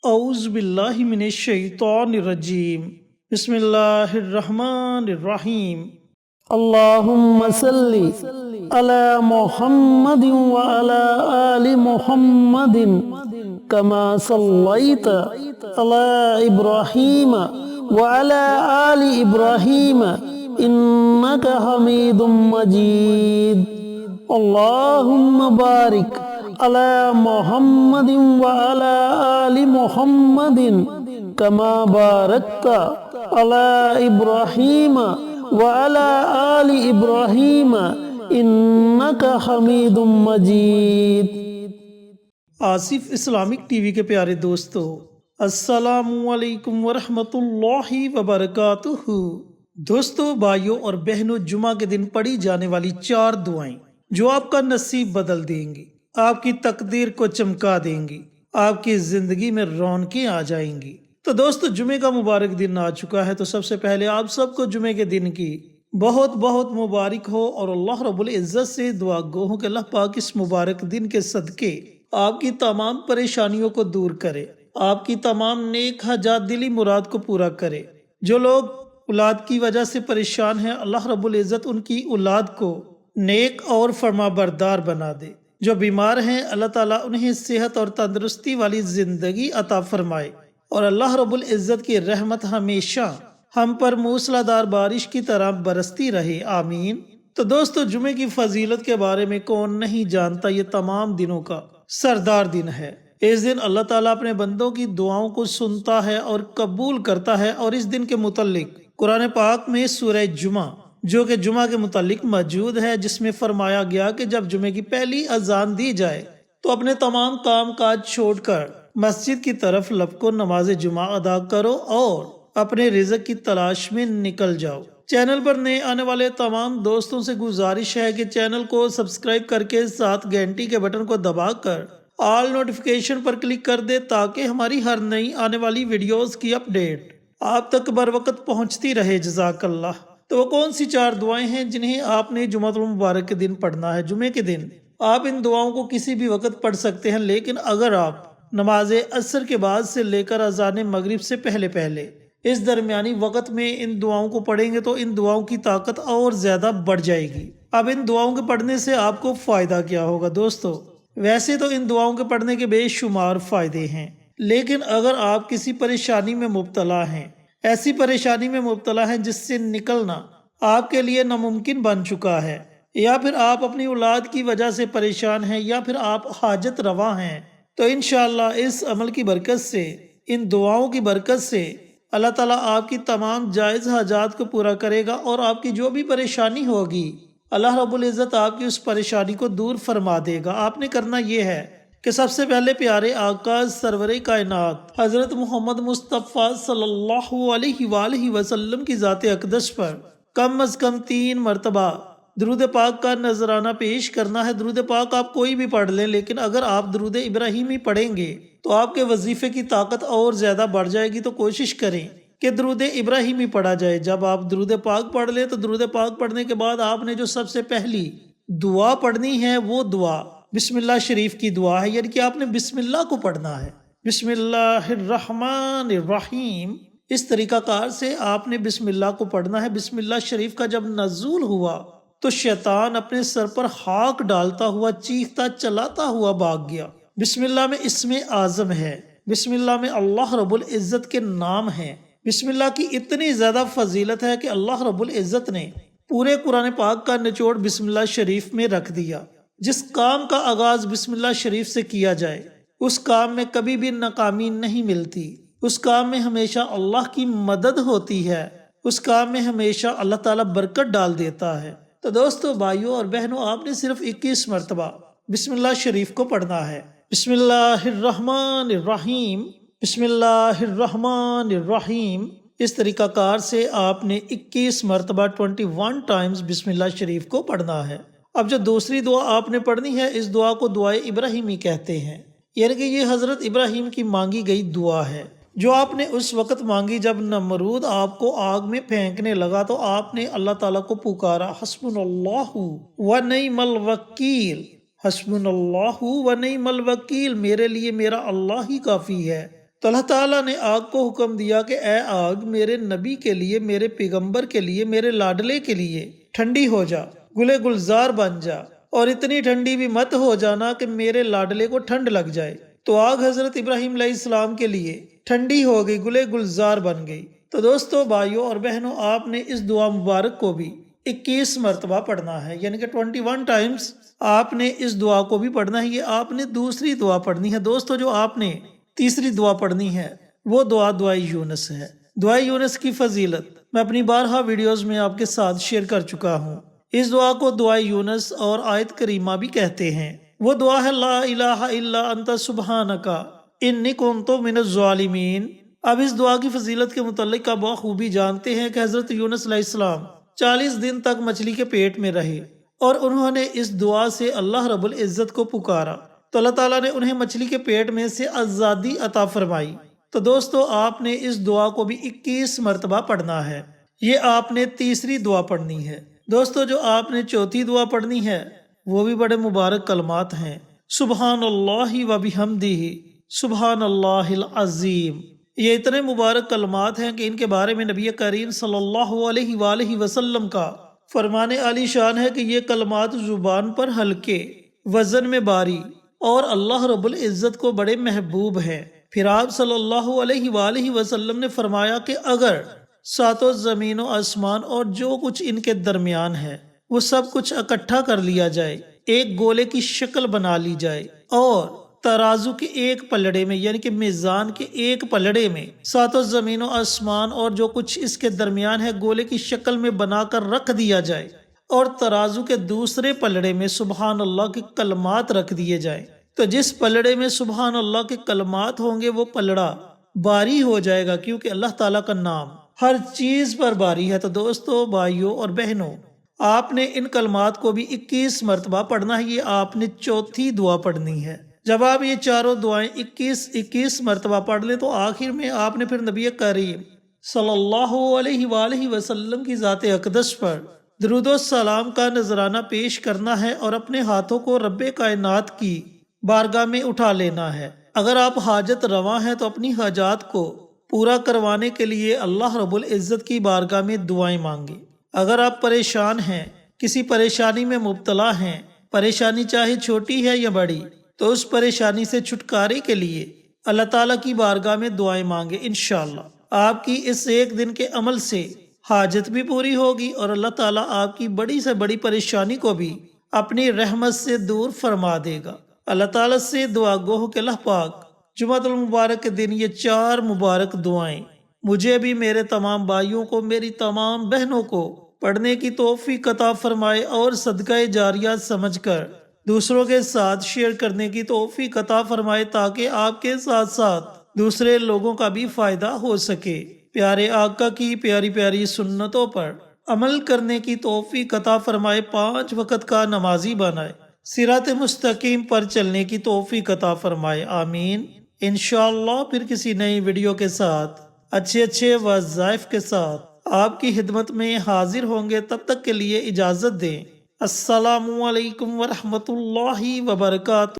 اعوذ باللہ من الشیطان الرجیم بسم اللہ الرحمن الرحیم اللهم صل على محمد وعلى آل محمد كما صليت على إبراهيم وعلى آل إبراهيم إنك حميد مجيد اللهم بارك على محمد وعلى آل محمد كما باركت على إبراهيم وعلى آل إبراهيم إنك حميد مجيد۔ آصف اسلامک ٹی وی کے پیارے دوستو، السلام علیکم ورحمۃ اللہ وبرکاتہ۔ دوستو، بھائیوں اور بہنوں، جمعہ کے دن پڑھی جانے والی 4 دعائیں جو آپ کا نصیب بدل دیں گی، آپ کی تقدیر کو چمکا دیں گی، آپ کی زندگی میں رونقیں آ جائیں گی۔ تو دوستو، جمعے کا مبارک دن آ چکا ہے، تو سب سے پہلے آپ سب کو جمعے کے دن کی بہت بہت مبارک ہو، اور اللہ رب العزت سے دعا گو ہوں کہ اللہ پاک اس مبارک دن کے صدقے آپ کی تمام پریشانیوں کو دور کرے، آپ کی تمام نیک حاجات دلی مراد کو پورا کرے۔ جو لوگ اولاد کی وجہ سے پریشان ہیں، اللہ رب العزت ان کی اولاد کو نیک اور فرما بردار بنا دے۔ جو بیمار ہیں، اللہ تعالیٰ انہیں صحت اور تندرستی والی زندگی عطا فرمائے، اور اللہ رب العزت کی رحمت ہمیشہ ہم پر موسلادھار بارش کی طرح برستی رہے، آمین۔ تو دوستو، جمعے کی فضیلت کے بارے میں کون نہیں جانتا، یہ تمام دنوں کا سردار دن ہے۔ اس دن اللہ تعالیٰ اپنے بندوں کی دعاؤں کو سنتا ہے اور قبول کرتا ہے، اور اس دن کے متعلق قرآن پاک میں سورہ جمعہ، جو کہ جمعہ کے متعلق موجود ہے، جس میں فرمایا گیا کہ جب جمعے کی پہلی اذان دی جائے تو اپنے تمام کام کاج چھوڑ کر مسجد کی طرف لپکو، نماز جمعہ ادا کرو اور اپنے رزق کی تلاش میں نکل جاؤ۔ چینل پر نئے آنے والے تمام دوستوں سے گزارش ہے کہ چینل کو سبسکرائب کر کے ساتھ گھنٹی کے بٹن کو دبا کر آل نوٹیفیکیشن پر کلک کر دے، تاکہ ہماری ہر نئی آنے والی ویڈیوز کی اپڈیٹ آپ تک بروقت پہنچتی رہے۔ جزاک اللہ۔ تو وہ کون سی 4 دعائیں ہیں جنہیں آپ نے جمعہ المبارک کے دن پڑھنا ہے؟ جمعے کے دن آپ ان دعاؤں کو کسی بھی وقت پڑھ سکتے ہیں، لیکن اگر آپ نماز عصر کے بعد سے لے کر اذان مغرب سے پہلے اس درمیانی وقت میں ان دعاؤں کو پڑھیں گے تو ان دعاؤں کی طاقت اور زیادہ بڑھ جائے گی۔ اب ان دعاؤں کے پڑھنے سے آپ کو فائدہ کیا ہوگا؟ دوستو، ویسے تو ان دعاؤں کے پڑھنے کے بے شمار فائدے ہیں، لیکن اگر آپ کسی پریشانی میں مبتلا ہیں، ایسی پریشانی میں مبتلا ہیں جس سے نکلنا آپ کے لیے ناممکن بن چکا ہے، یا پھر آپ اپنی اولاد کی وجہ سے پریشان ہیں، یا پھر آپ حاجت روا ہیں، تو انشاءاللہ اس عمل کی برکت سے، ان دعاؤں کی برکت سے اللہ تعالیٰ آپ کی تمام جائز حاجات کو پورا کرے گا، اور آپ کی جو بھی پریشانی ہوگی اللہ رب العزت آپ کی اس پریشانی کو دور فرما دے گا۔ آپ نے کرنا یہ ہے کہ سب سے پہلے پیارے آقا سرور کائنات حضرت محمد مصطفیٰ صلی اللہ علیہ وآلہ وسلم کی ذات اقدس پر کم از کم 3 مرتبہ درود پاک کا نذرانہ پیش کرنا ہے۔ درود پاک آپ کوئی بھی پڑھ لیں، لیکن اگر آپ درود ابراہیمی پڑھیں گے تو آپ کے وظیفے کی طاقت اور زیادہ بڑھ جائے گی۔ تو کوشش کریں کہ درود ابراہیمی پڑھا جائے۔ جب آپ درود پاک پڑھ لیں تو درود پاک پڑھنے کے بعد آپ نے جو سب سے پہلی دعا پڑھنی ہے، وہ دعا بسم اللہ شریف کی دعا ہے، یعنی کہ آپ نے بسم اللہ کو پڑھنا ہے۔ بسم اللہ الرحمن الرحیم، اس طریقہ کار سے آپ نے بسم اللہ کو پڑھنا ہے۔ بسم اللہ شریف کا جب نزول ہوا تو شیطان اپنے سر پر خاک ڈالتا ہوا، چیختا چلاتا ہوا بھاگ گیا۔ بسم اللہ میں اسم اعظم ہے، بسم اللہ میں اللہ رب العزت کے نام ہیں۔ بسم اللہ کی اتنی زیادہ فضیلت ہے کہ اللہ رب العزت نے پورے قرآن پاک کا نچوڑ بسم اللہ شریف میں رکھ دیا۔ جس کام کا آغاز بسم اللہ شریف سے کیا جائے، اس کام میں کبھی بھی ناکامی نہیں ملتی، اس کام میں ہمیشہ اللہ کی مدد ہوتی ہے، اس کام میں ہمیشہ اللہ تعالیٰ برکت ڈال دیتا ہے۔ تو دوستو، بھائیوں اور بہنوں، آپ نے صرف 21 مرتبہ بسم اللہ شریف کو پڑھنا ہے۔ بسم اللہ الرحمن الرحیم، بسم اللہ الرحمن الرحیم، اس طریقہ کار سے آپ نے 21 مرتبہ 21 ٹائمز بسم اللہ شریف کو پڑھنا ہے۔ اب جو دوسری دعا آپ نے پڑھنی ہے، اس دعا کو دعائے ابراہیمی کہتے ہیں، یعنی کہ یہ حضرت ابراہیم کی مانگی گئی دعا ہے، جو آپ نے اس وقت مانگی جب نمرود آپ کو آگ میں پھینکنے لگا، تو آپ نے اللہ تعالیٰ کو پکارا، حسبنا اللہ و نعم الوکیل، حسبنا اللہ و نعم الوکیل، میرے لیے میرا اللہ ہی کافی ہے۔ تو اللہ تعالیٰ نے آگ کو حکم دیا کہ اے آگ میرے نبی کے لیے، میرے پیغمبر کے لیے، میرے لاڈلے کے لیے ٹھنڈی ہو جا، گلے گلزار بن جا، اور اتنی ٹھنڈی بھی مت ہو جانا کہ میرے لاڈلے کو ٹھنڈ لگ جائے۔ تو آگ حضرت ابراہیم علیہ السلام کے لیے ٹھنڈی ہو گئی، گلے گلزار بن گئی۔ تو دوستو، بھائیوں اور بہنوں، آپ نے اس دعا مبارک کو بھی 21 مرتبہ پڑھنا ہے، یعنی کہ 21 ٹائمز آپ نے اس دعا کو بھی پڑھنا ہے۔ یہ آپ نے دوسری دعا پڑھنی ہے۔ دوستو، جو آپ نے تیسری دعا پڑھنی ہے وہ دعائے یونس ہے۔ دعائے یونس کی فضیلت میں اپنی بارہا ویڈیوز میں آپ کے ساتھ شیئر کر چکا ہوں۔ اس دعا کو دعائے یونس اور آیت کریمہ بھی کہتے ہیں۔ وہ دعا ہے لا الہ الا انت سبحانک انی کنت من الظالمین۔ اب اس دعا کی فضیلت کے متعلق آپ بخوبی جانتے ہیں کہ حضرت یونس علیہ السلام 40 دن تک مچھلی کے پیٹ میں رہے اور انہوں نے اس دعا سے اللہ رب العزت کو پکارا تو اللہ تعالیٰ نے انہیں مچھلی کے پیٹ میں سے آزادی عطا فرمائی۔ تو دوستو، آپ نے اس دعا کو بھی 21 مرتبہ پڑھنا ہے۔ یہ آپ نے تیسری دعا پڑھنی ہے۔ دوستو، جو آپ نے چوتھی دعا پڑھنی ہے وہ بھی بڑے مبارک کلمات ہیں۔ سبحان اللہ و بحمدہ سبحان اللہ العظیم۔ یہ اتنے مبارک کلمات ہیں کہ ان کے بارے میں نبی کریم صلی اللہ علیہ وآلہ وسلم کا فرمان عالی شان ہے کہ یہ کلمات زبان پر ہلکے، وزن میں بھاری اور اللہ رب العزت کو بڑے محبوب ہیں۔ پھر آپ صلی اللہ علیہ وآلہ وسلم نے فرمایا کہ اگر ساتوں زمین و آسمان اور جو کچھ ان کے درمیان ہے وہ سب کچھ اکٹھا کر لیا جائے، ایک گولے کی شکل بنا لی جائے اور ترازو کے ایک پلڑے میں، یعنی کہ میزان کے ایک پلڑے میں ساتوں زمین و آسمان اور جو کچھ اس کے درمیان ہے گولے کی شکل میں بنا کر رکھ دیا جائے، اور ترازو کے دوسرے پلڑے میں سبحان اللہ کے کلمات رکھ دیے جائیں، تو جس پلڑے میں سبحان اللہ کے کلمات ہوں گے وہ پلڑا باری ہو جائے گا، کیونکہ اللہ تعالیٰ کا نام ہر چیز پر باری ہے۔ تو دوستو، بھائیوں اور بہنوں، آپ نے ان کلمات کو بھی 21 مرتبہ پڑھنا ہے۔ یہ آپ نے چوتھی دعا پڑھنی ہے۔ جب آپ یہ چاروں دعائیں 21 مرتبہ پڑھ لیں تو آخر میں آپ نے پھر نبی کریم صلی اللہ علیہ وآلہ وسلم کی ذات اقدس پر درود و سلام کا نذرانہ پیش کرنا ہے اور اپنے ہاتھوں کو رب کائنات کی بارگاہ میں اٹھا لینا ہے۔ اگر آپ حاجت رواں ہیں تو اپنی حاجات کو پورا کروانے کے لیے اللہ رب العزت کی بارگاہ میں دعائیں مانگیں۔ اگر آپ پریشان ہیں، کسی پریشانی میں مبتلا ہیں، پریشانی چاہے چھوٹی ہے یا بڑی، تو اس پریشانی سے چھٹکارے کے لیے اللہ تعالیٰ کی بارگاہ میں دعائیں مانگے۔ انشاءاللہ آپ کی اس ایک دن کے عمل سے حاجت بھی پوری ہوگی اور اللہ تعالیٰ آپ کی بڑی سے بڑی پریشانی کو بھی اپنی رحمت سے دور فرما دے گا۔ اللہ تعالیٰ سے دعا گو ہو کہ اللہ پاک جمعۃ المبارک کے دن یہ 4 مبارک دعائیں مجھے بھی، میرے تمام بھائیوں کو، میری تمام بہنوں کو پڑھنے کی توفیق عطا فرمائے اور صدقہ جاریہ سمجھ کر دوسروں کے ساتھ شیئر کرنے کی توفیق عطا فرمائے، تاکہ آپ کے ساتھ ساتھ دوسرے لوگوں کا بھی فائدہ ہو سکے۔ پیارے آقا کی پیاری پیاری سنتوں پر عمل کرنے کی توفیق عطا فرمائے، 5 وقت کا نمازی بنائے، صراط مستقیم پر چلنے کی توفیق عطا فرمائے، آمین۔ انشاءاللہ پھر کسی نئی ویڈیو کے ساتھ اچھے وظائف کے ساتھ آپ کی خدمت میں حاضر ہوں گے۔ تب تک کے لیے اجازت دیں۔ السلام علیکم ورحمۃ اللہ وبرکاتہ۔